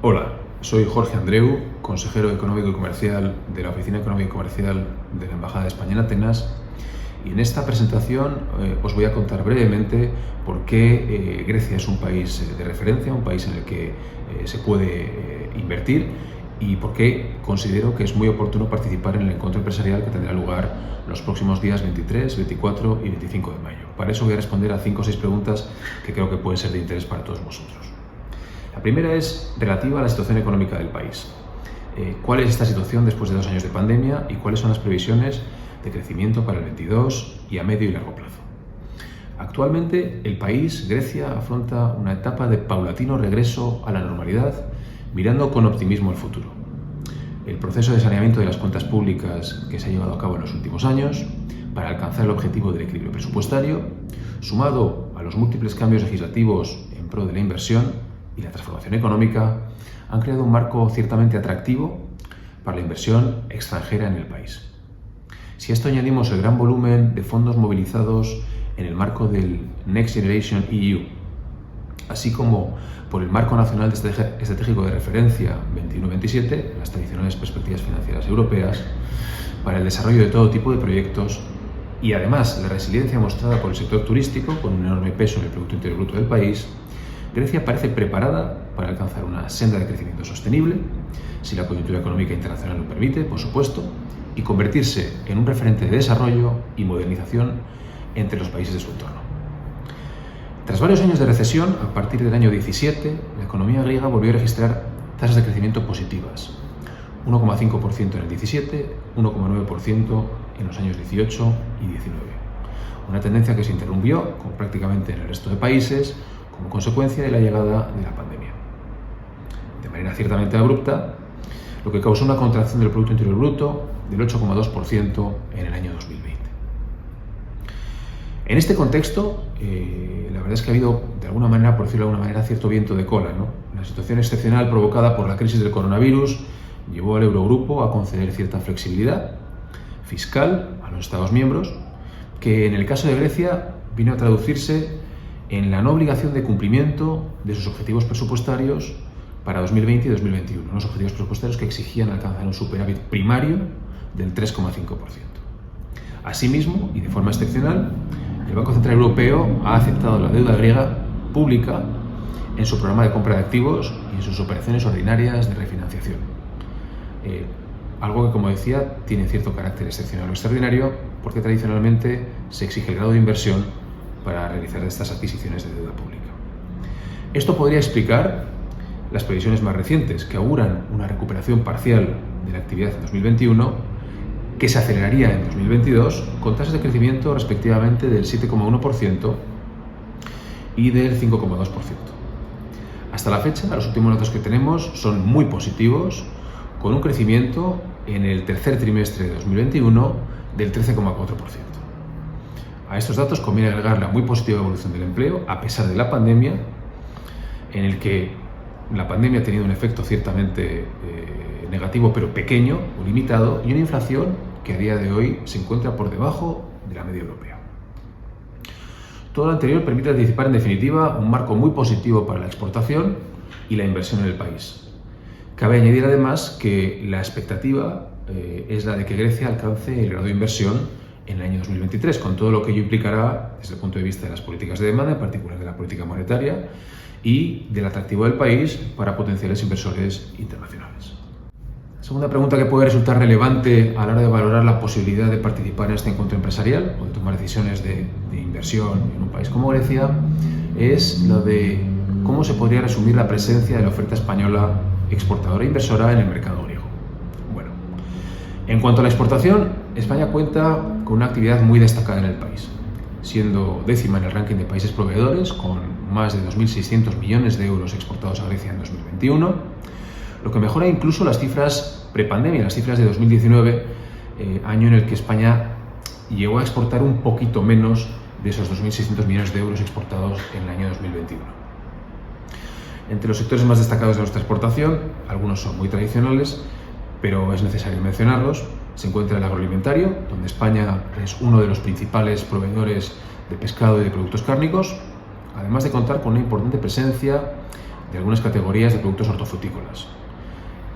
Hola, soy Jorge Andreu, consejero económico y comercial de la Oficina Económica y Comercial de la Embajada de España en Atenas, y en esta presentación os voy a contar brevemente por qué Grecia es un país de referencia, un país en el que se puede invertir, y por qué considero que es muy oportuno participar en el encuentro empresarial que tendrá lugar los próximos días 23, 24 y 25 de mayo. Para eso voy a responder a 5 o 6 preguntas que creo que pueden ser de interés para todos vosotros. La primera es relativa a la situación económica del país. ¿Cuál es esta situación después de 2 años de pandemia y cuáles son las previsiones de crecimiento para el 22 y a medio y largo plazo? Actualmente el país, Grecia, afronta una etapa de paulatino regreso a la normalidad, mirando con optimismo al futuro. El proceso de saneamiento de las cuentas públicas que se ha llevado a cabo en los últimos años para alcanzar el objetivo del equilibrio presupuestario, sumado a los múltiples cambios legislativos en pro de la inversión y la transformación económica, han creado un marco ciertamente atractivo para la inversión extranjera en el país. Si a esto añadimos el gran volumen de fondos movilizados en el marco del Next Generation EU, así como por el Marco Nacional Estratégico de Referencia 21-27, las tradicionales perspectivas financieras europeas, para el desarrollo de todo tipo de proyectos, y además la resiliencia mostrada por el sector turístico, con un enorme peso en el Producto Interior Bruto del país, Grecia parece preparada para alcanzar una senda de crecimiento sostenible, si la coyuntura económica internacional lo permite, por supuesto, y convertirse en un referente de desarrollo y modernización entre los países de su entorno. Tras varios años de recesión, a partir del año 17, la economía griega volvió a registrar tasas de crecimiento positivas, 1,5% en el 17, 1,9% en los años 18 y 19. Una tendencia que se interrumpió prácticamente en el resto de países como consecuencia de la llegada de la pandemia. De manera ciertamente abrupta, lo que causó una contracción del Producto Interior Bruto del 8,2% en el año 2020. En este contexto, la verdad es que ha habido, de alguna manera, por decirlo de alguna manera, cierto viento de cola, ¿no? La situación excepcional provocada por la crisis del coronavirus llevó al Eurogrupo a conceder cierta flexibilidad fiscal a los Estados miembros, que en el caso de Grecia vino a traducirse en la no obligación de cumplimiento de sus objetivos presupuestarios para 2020 y 2021, unos objetivos presupuestarios que exigían alcanzar un superávit primario del 3,5%. Asimismo, y de forma excepcional, el Banco Central Europeo ha aceptado la deuda griega pública en su programa de compra de activos y en sus operaciones ordinarias de refinanciación. Algo que, como decía, tiene cierto carácter excepcional o extraordinario, porque tradicionalmente se exige el grado de inversión para realizar estas adquisiciones de deuda pública. Esto podría explicar las previsiones más recientes, que auguran una recuperación parcial de la actividad en 2021, que se aceleraría en 2022, con tasas de crecimiento respectivamente del 7,1% y del 5,2%. Hasta la fecha, los últimos datos que tenemos son muy positivos, con un crecimiento en el tercer trimestre de 2021 del 13,4%. A estos datos conviene agregar la muy positiva evolución del empleo, a pesar de la pandemia, en el que la pandemia ha tenido un efecto ciertamente negativo, pero pequeño o limitado, y una inflación que a día de hoy se encuentra por debajo de la media europea. Todo lo anterior permite anticipar, en definitiva, un marco muy positivo para la exportación y la inversión en el país. Cabe añadir además que la expectativa es la de que Grecia alcance el grado de inversión en el año 2023, con todo lo que ello implicará desde el punto de vista de las políticas de demanda, en particular de la política monetaria, y del atractivo del país para potenciales inversores internacionales. La segunda pregunta que puede resultar relevante a la hora de valorar la posibilidad de participar en este encuentro empresarial o de tomar decisiones de inversión en un país como Grecia es la de cómo se podría resumir la presencia de la oferta española exportadora e inversora en el mercado griego. Bueno, en cuanto a la exportación, España cuenta con una actividad muy destacada en el país, siendo décima en el ranking de países proveedores, con más de 2.600 millones de euros exportados a Grecia en 2021, lo que mejora incluso las cifras prepandemia, las cifras de 2019, año en el que España llegó a exportar un poquito menos de esos 2.600 millones de euros exportados en el año 2021. Entre los sectores más destacados de nuestra exportación, algunos son muy tradicionales, pero es necesario mencionarlos. Se encuentra el agroalimentario, donde España es uno de los principales proveedores de pescado y de productos cárnicos, además de contar con una importante presencia de algunas categorías de productos hortofrutícolas.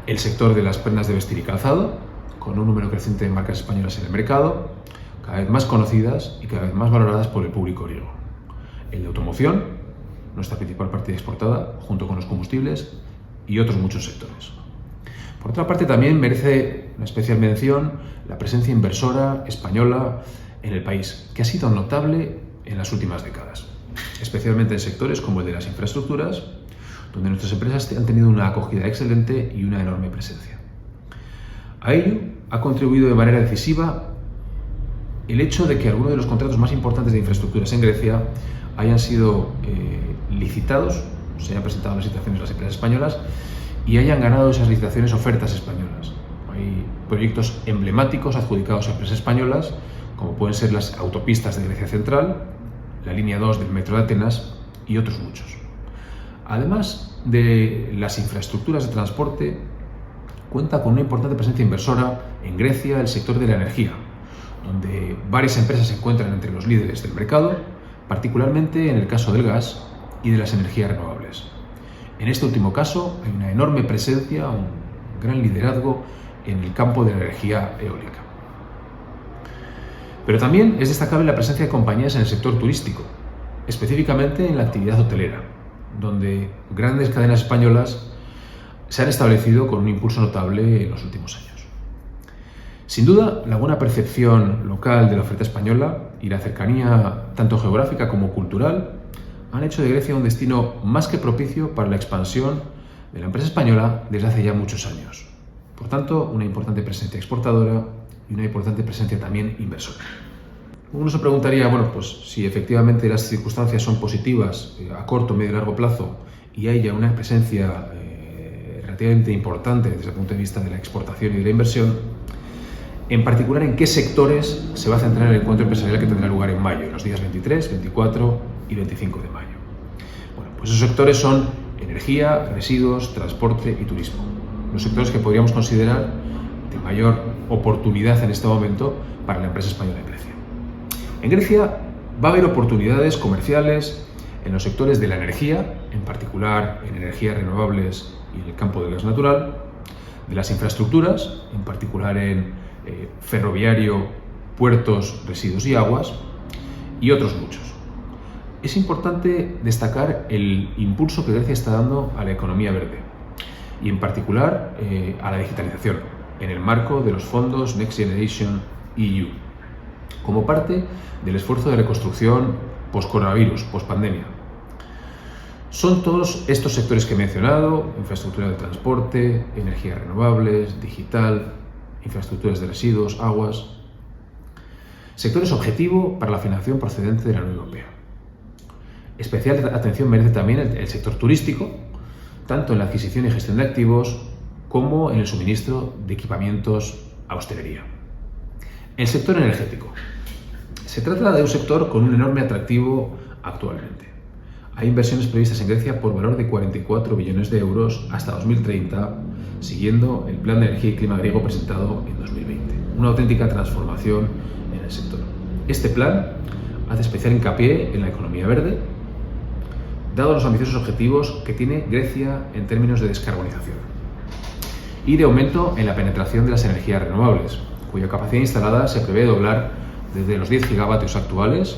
El sector de las prendas de vestir y calzado, con un número creciente de marcas españolas en el mercado, cada vez más conocidas y cada vez más valoradas por el público griego. El de automoción, nuestra principal partida exportada, junto con los combustibles y otros muchos sectores. Por otra parte, también merece una especial mención la presencia inversora española en el país, que ha sido notable en las últimas décadas, especialmente en sectores como el de las infraestructuras, donde nuestras empresas han tenido una acogida excelente y una enorme presencia. A ello ha contribuido de manera decisiva el hecho de que algunos de los contratos más importantes de infraestructuras en Grecia hayan sido licitados, se hayan presentado las licitaciones de las empresas españolas y hayan ganado esas licitaciones ofertas españolas. Hay proyectos emblemáticos adjudicados a empresas españolas, como pueden ser las autopistas de Grecia Central, la línea 2 del Metro de Atenas y otros muchos. Además de las infraestructuras de transporte, cuenta con una importante presencia inversora en Grecia el sector de la energía, donde varias empresas se encuentran entre los líderes del mercado, particularmente en el caso del gas y de las energías renovables. En este último caso hay una enorme presencia, un gran liderazgo en el campo de la energía eólica. Pero también es destacable la presencia de compañías en el sector turístico, específicamente en la actividad hotelera, donde grandes cadenas españolas se han establecido con un impulso notable en los últimos años. Sin duda, la buena percepción local de la oferta española y la cercanía tanto geográfica como cultural han hecho de Grecia un destino más que propicio para la expansión de la empresa española desde hace ya muchos años. Por tanto, una importante presencia exportadora y una importante presencia también inversora. Uno se preguntaría, bueno, pues si efectivamente las circunstancias son positivas a corto, medio y largo plazo y hay ya una presencia relativamente importante desde el punto de vista de la exportación y de la inversión, en particular en qué sectores se va a centrar el encuentro empresarial que tendrá lugar en mayo, en los días 23, 24 y 25 de mayo. Bueno, pues esos sectores son energía, residuos, transporte y turismo. Los sectores que podríamos considerar de mayor oportunidad en este momento para la empresa española en Grecia. En Grecia va a haber oportunidades comerciales en los sectores de la energía, en particular en energías renovables y en el campo del gas natural, de las infraestructuras, en particular en ferroviario, puertos, residuos y aguas, y otros muchos. Es importante destacar el impulso que Grecia está dando a la economía verde y en particular a la digitalización en el marco de los fondos Next Generation EU, como parte del esfuerzo de reconstrucción post-coronavirus, post-pandemia. Son todos estos sectores que he mencionado: infraestructura de transporte, energías renovables, digital, infraestructuras de residuos, aguas, sectores objetivo para la financiación procedente de la Unión Europea. Especial atención merece también el sector turístico, tanto en la adquisición y gestión de activos como en el suministro de equipamientos a hostelería. El sector energético. Se trata de un sector con un enorme atractivo actualmente. Hay inversiones previstas en Grecia por valor de 44 billones de euros hasta 2030, siguiendo el Plan de Energía y Clima griego presentado en 2020. Una auténtica transformación en el sector. Este plan hace especial hincapié en la economía verde, dado los ambiciosos objetivos que tiene Grecia en términos de descarbonización y de aumento en la penetración de las energías renovables, cuya capacidad instalada se prevé doblar desde los 10 gigavatios actuales,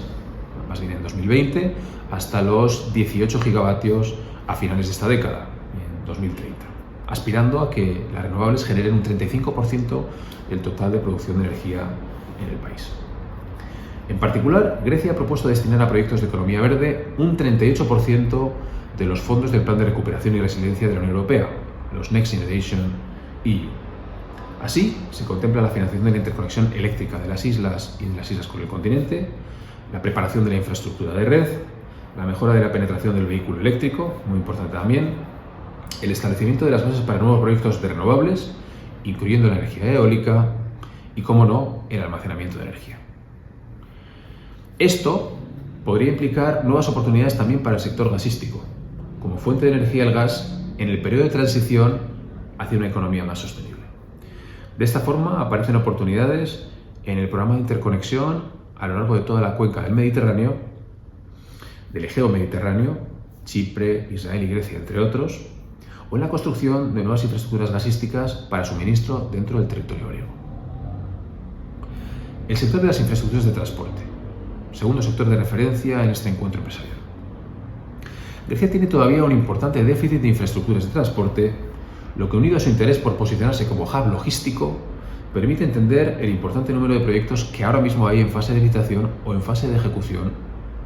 más bien en 2020, hasta los 18 gigavatios a finales de esta década, en 2030, aspirando a que las renovables generen un 35% del total de producción de energía en el país. En particular, Grecia ha propuesto destinar a proyectos de economía verde un 38% de los fondos del Plan de Recuperación y Resiliencia de la Unión Europea, los Next Generation EU. Así, se contempla la financiación de la interconexión eléctrica de las islas y de las islas con el continente, la preparación de la infraestructura de red, la mejora de la penetración del vehículo eléctrico, muy importante también, el establecimiento de las bases para nuevos proyectos de renovables, incluyendo la energía eólica y, como no, el almacenamiento de energía. Esto podría implicar nuevas oportunidades también para el sector gasístico, como fuente de energía el gas en el periodo de transición hacia una economía más sostenible. De esta forma aparecen oportunidades en el programa de interconexión a lo largo de toda la cuenca del Mediterráneo, del Egeo Mediterráneo Chipre, Israel y Grecia, entre otros, o en la construcción de nuevas infraestructuras gasísticas para suministro dentro del territorio griego. El sector de las infraestructuras de transporte, segundo sector de referencia en este encuentro empresarial. Grecia tiene todavía un importante déficit de infraestructuras de transporte, lo que, unido a su interés por posicionarse como hub logístico, permite entender el importante número de proyectos que ahora mismo hay en fase de licitación o en fase de ejecución,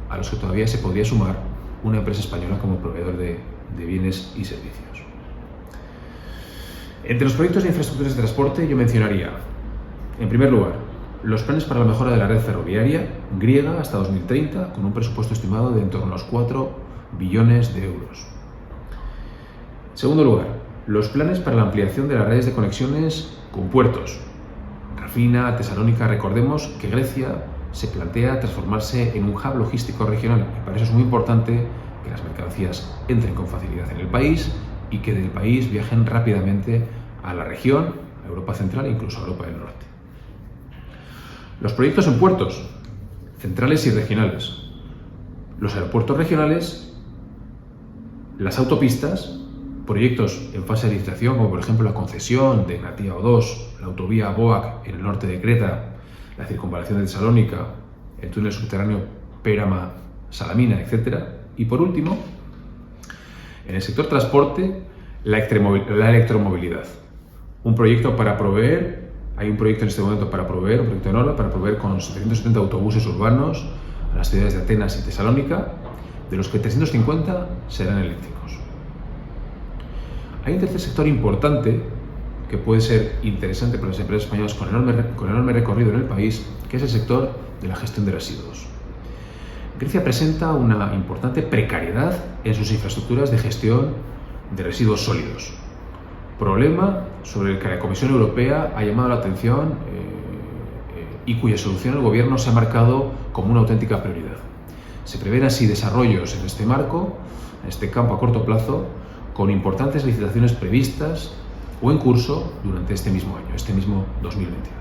a los que todavía se podría sumar una empresa española como proveedor de bienes y servicios. Entre los proyectos de infraestructuras de transporte yo mencionaría, en primer lugar, los planes para la mejora de la red ferroviaria griega hasta 2030, con un presupuesto estimado de en torno a los 4 billones de euros. En segundo lugar, los planes para la ampliación de las redes de conexiones con puertos. Rafina, Tesalónica, recordemos que Grecia se plantea transformarse en un hub logístico regional y para eso es muy importante que las mercancías entren con facilidad en el país y que del país viajen rápidamente a la región, a Europa Central e incluso a Europa del Norte. Los proyectos en puertos, centrales y regionales. Los aeropuertos regionales, las autopistas, proyectos en fase de licitación, como por ejemplo la concesión de Natia O2, la autovía Boac en el norte de Creta, la circunvalación de Tesalónica, el túnel subterráneo Pérama-Salamina, etc. Y por último, en el sector transporte, la electromovilidad. Un proyecto para proveer, hay un proyecto en este momento para proveer, un proyecto en obra para proveer con 770 autobuses urbanos a las ciudades de Atenas y Tesalónica, de los que 350 serán eléctricos. Hay un tercer sector importante que puede ser interesante para las empresas españolas con enorme recorrido en el país, que es el sector de la gestión de residuos. Grecia presenta una importante precariedad en sus infraestructuras de gestión de residuos sólidos, problema sobre el que la Comisión Europea ha llamado la atención y cuya solución el Gobierno se ha marcado como una auténtica prioridad. Se prevén así desarrollos en este marco, en este campo a corto plazo, con importantes licitaciones previstas o en curso durante este mismo año, este mismo 2022.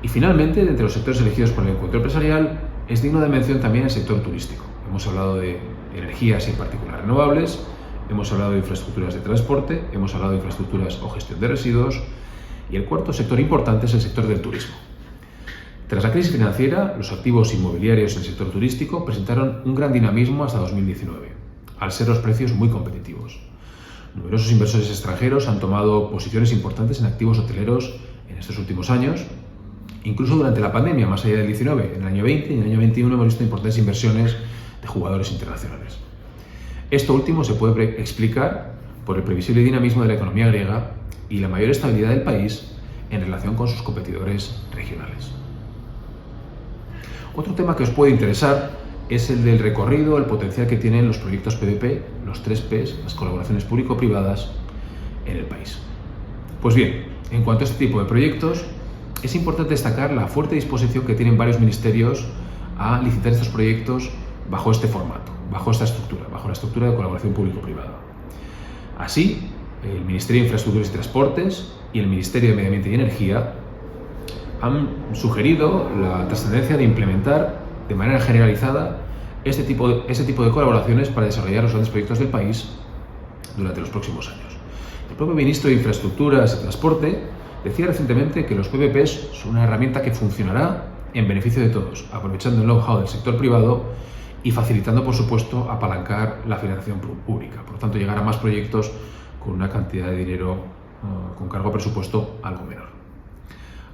Y finalmente, de entre los sectores elegidos por el encuentro empresarial, es digno de mención también el sector turístico. Hemos hablado de energías y en particular renovables, hemos hablado de infraestructuras de transporte, hemos hablado de infraestructuras o gestión de residuos, y el cuarto sector importante es el sector del turismo. Tras la crisis financiera, los activos inmobiliarios en el sector turístico presentaron un gran dinamismo hasta 2019, al ser los precios muy competitivos. Numerosos inversores extranjeros han tomado posiciones importantes en activos hoteleros en estos últimos años, incluso durante la pandemia, más allá del 19, en el año 20 y en el año 21 hemos visto importantes inversiones de jugadores internacionales. Esto último se puede explicar por el previsible dinamismo de la economía griega y la mayor estabilidad del país en relación con sus competidores regionales. Otro tema que os puede interesar es el del recorrido, el potencial que tienen los proyectos PPP, los 3 Ps, las colaboraciones público-privadas en el país. Pues bien, en cuanto a este tipo de proyectos, es importante destacar la fuerte disposición que tienen varios ministerios a licitar estos proyectos bajo este formato, bajo esta estructura, bajo la estructura de colaboración público-privada. Así, el Ministerio de Infraestructuras y Transportes y el Ministerio de Medio Ambiente y Energía han sugerido la trascendencia de implementar de manera generalizada este tipo de colaboraciones para desarrollar los grandes proyectos del país durante los próximos años. El propio ministro de Infraestructuras y Transporte decía recientemente que los PPPs son una herramienta que funcionará en beneficio de todos, aprovechando el know-how del sector privado y facilitando, por supuesto, apalancar la financiación pública. Por lo tanto, llegar a más proyectos con una cantidad de dinero con cargo a presupuesto algo menor.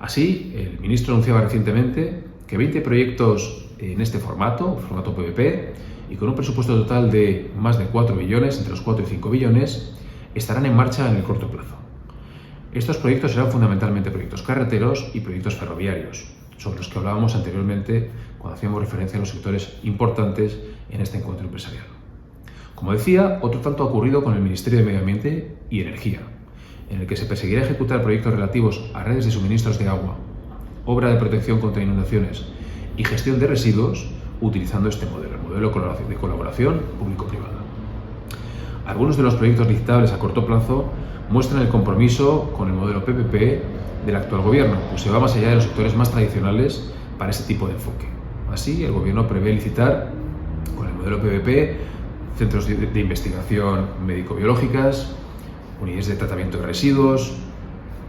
Así, el ministro anunciaba recientemente que 20 proyectos en este formato PPP, y con un presupuesto total de más de 4 billones, entre los 4 y 5 billones, estarán en marcha en el corto plazo. Estos proyectos serán fundamentalmente proyectos carreteros y proyectos ferroviarios, sobre los que hablábamos anteriormente cuando hacíamos referencia a los sectores importantes en este encuentro empresarial. Como decía, otro tanto ha ocurrido con el Ministerio de Medio Ambiente y Energía, en el que se perseguirá ejecutar proyectos relativos a redes de suministros de agua, obra de protección contra inundaciones y gestión de residuos utilizando este modelo, el modelo de colaboración público-privada. Algunos de los proyectos licitables a corto plazo muestran el compromiso con el modelo PPP del actual gobierno, pues se va más allá de los sectores más tradicionales para este tipo de enfoque. Así, el gobierno prevé licitar con el modelo PPP centros de investigación médico-biológicas, unidades de tratamiento de residuos,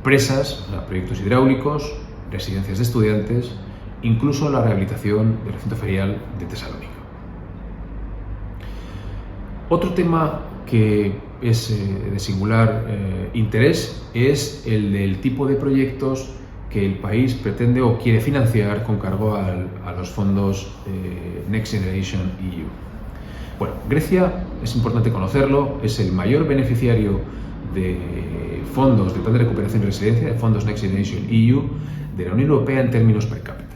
presas, proyectos hidráulicos, residencias de estudiantes, incluso la rehabilitación del recinto ferial de Tesalónica. Otro tema que es de singular interés es el del tipo de proyectos que el país pretende o quiere financiar con cargo a los fondos Next Generation EU. Bueno, Grecia, es importante conocerlo, es el mayor beneficiario de fondos del Plan de Recuperación y Resiliencia, de fondos Next Generation EU, de la Unión Europea en términos per cápita.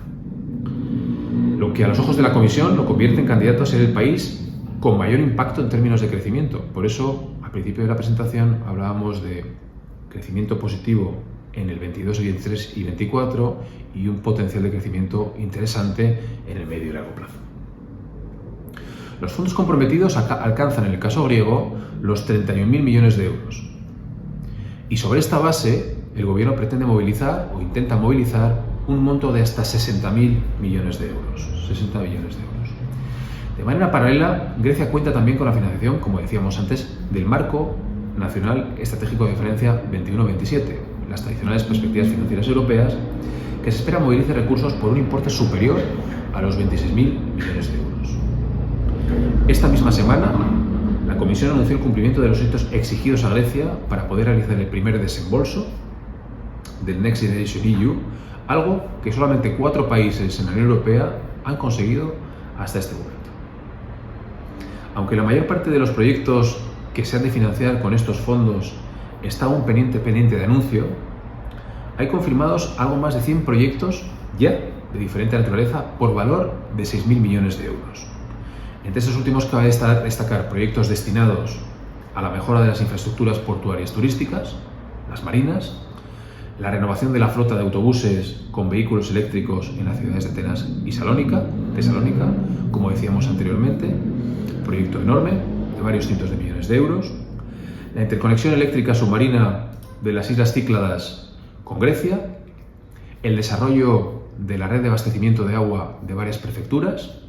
Lo que a los ojos de la Comisión lo convierte en candidato a ser el país con mayor impacto en términos de crecimiento. Por eso, al principio de la presentación hablábamos de crecimiento positivo en el 22, 23 y 24 y un potencial de crecimiento interesante en el medio y largo plazo. Los fondos comprometidos alcanzan, en el caso griego, los 31.000 millones de euros. Y sobre esta base, el gobierno pretende movilizar o intenta movilizar un monto de hasta 60.000 millones de euros. 60 millones de euros. De manera paralela, Grecia cuenta también con la financiación, como decíamos antes, del Marco Nacional Estratégico de Referencia 21-27, las tradicionales perspectivas financieras europeas, que se espera movilice recursos por un importe superior a los 26.000 millones de euros. Esta misma semana, la Comisión anunció el cumplimiento de los hitos exigidos a Grecia para poder realizar el primer desembolso del Next Generation EU, algo que solamente 4 países en la Unión Europea han conseguido hasta este momento. Aunque la mayor parte de los proyectos que se han de financiar con estos fondos está aún pendiente de anuncio, hay confirmados algo más de 100 proyectos ya de diferente naturaleza por valor de 6.000 millones de euros. Entre estos últimos cabe destacar proyectos destinados a la mejora de las infraestructuras portuarias turísticas, las marinas, la renovación de la flota de autobuses con vehículos eléctricos en las ciudades de Atenas y Tesalónica, como decíamos anteriormente, proyecto enorme de varios cientos de millones de euros, la interconexión eléctrica submarina de las Islas Cícladas con Grecia, el desarrollo de la red de abastecimiento de agua de varias prefecturas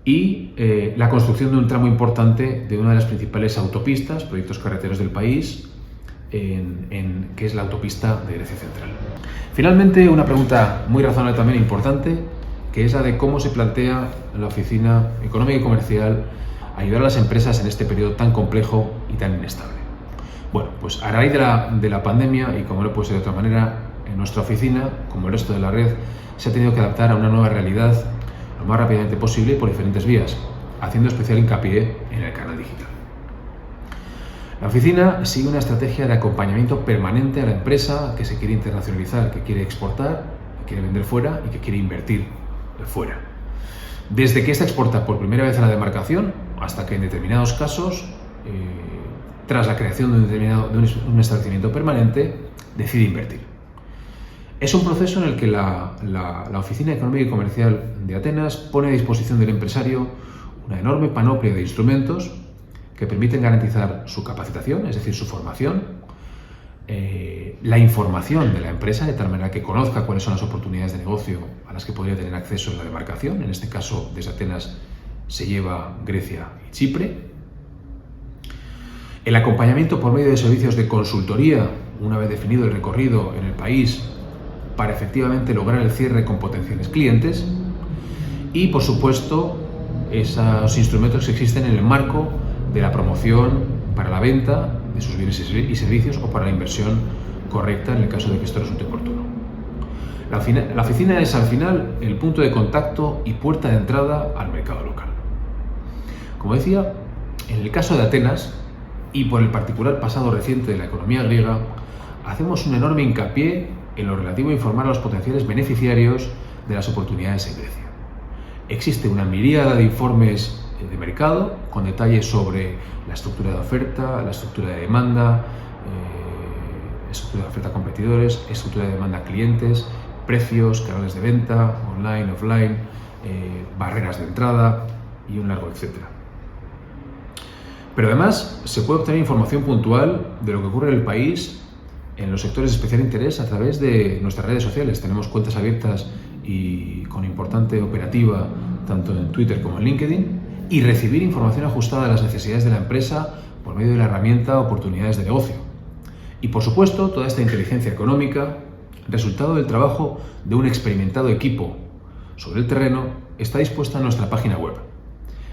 y la construcción de un tramo importante de una de las principales autopistas, proyectos carreteros del país, que es la autopista de Grecia Central. Finalmente, una pregunta muy razonable también importante, que es la de cómo se plantea la Oficina Económica y Comercial ayudar a las empresas en este periodo tan complejo y tan inestable. Bueno, pues a raíz de la pandemia, y como no puede ser de otra manera, en nuestra oficina, como el resto de la red, se ha tenido que adaptar a una nueva realidad lo más rápidamente posible por diferentes vías, haciendo especial hincapié en el canal digital. La oficina sigue una estrategia de acompañamiento permanente a la empresa que se quiere internacionalizar, que quiere exportar, que quiere vender fuera y que quiere invertir fuera. Desde que ésta exporta por primera vez a la demarcación hasta que en determinados casos, tras la creación de un establecimiento permanente, decide invertir. Es un proceso en el que la Oficina Económica y Comercial de Atenas pone a disposición del empresario una enorme panoplia de instrumentos que permiten garantizar su capacitación, es decir, su formación, la información de la empresa, de tal manera que conozca cuáles son las oportunidades de negocio a las que podría tener acceso en la demarcación. En este caso, desde Atenas se lleva Grecia y Chipre. El acompañamiento por medio de servicios de consultoría, una vez definido el recorrido en el país, para efectivamente lograr el cierre con potenciales clientes. Y, por supuesto, esos instrumentos que existen en el marco de la promoción para la venta de sus bienes y servicios o para la inversión correcta en el caso de que esto resulte oportuno. La oficina es al final el punto de contacto y puerta de entrada al mercado local. Como decía, en el caso de Atenas y por el particular pasado reciente de la economía griega, hacemos un enorme hincapié en lo relativo a informar a los potenciales beneficiarios de las oportunidades en Grecia. Existe una miríada de informes de mercado con detalles sobre la estructura de oferta, la estructura de demanda, estructura de oferta a competidores, estructura de demanda a clientes, precios, canales de venta, online, offline, barreras de entrada y un largo etcétera. Pero además se puede obtener información puntual de lo que ocurre en el país en los sectores de especial interés a través de nuestras redes sociales. Tenemos cuentas abiertas y con importante operativa tanto en Twitter como en LinkedIn, y recibir información ajustada a las necesidades de la empresa por medio de la herramienta Oportunidades de Negocio. Y por supuesto, toda esta inteligencia económica, resultado del trabajo de un experimentado equipo sobre el terreno, está dispuesta en nuestra página web,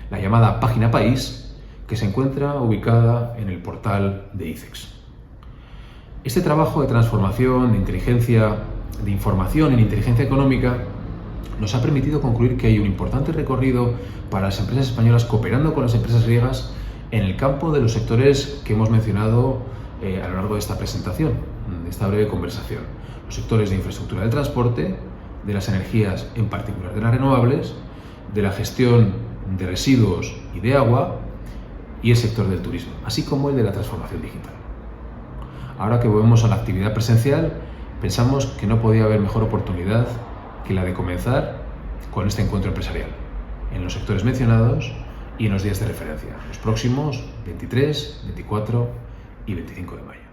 la llamada Página País, que se encuentra ubicada en el portal de ICEX. Este trabajo de transformación, de información en inteligencia económica, nos ha permitido concluir que hay un importante recorrido para las empresas españolas cooperando con las empresas griegas en el campo de los sectores que hemos mencionado a lo largo de esta presentación, de esta breve conversación. Los sectores de infraestructura del transporte, de las energías, en particular de las renovables, de la gestión de residuos y de agua, y el sector del turismo, así como el de la transformación digital. Ahora que volvemos a la actividad presencial, pensamos que no podía haber mejor oportunidad que la de comenzar con este encuentro empresarial, en los sectores mencionados y en los días de referencia, los próximos 23, 24 y 25 de mayo.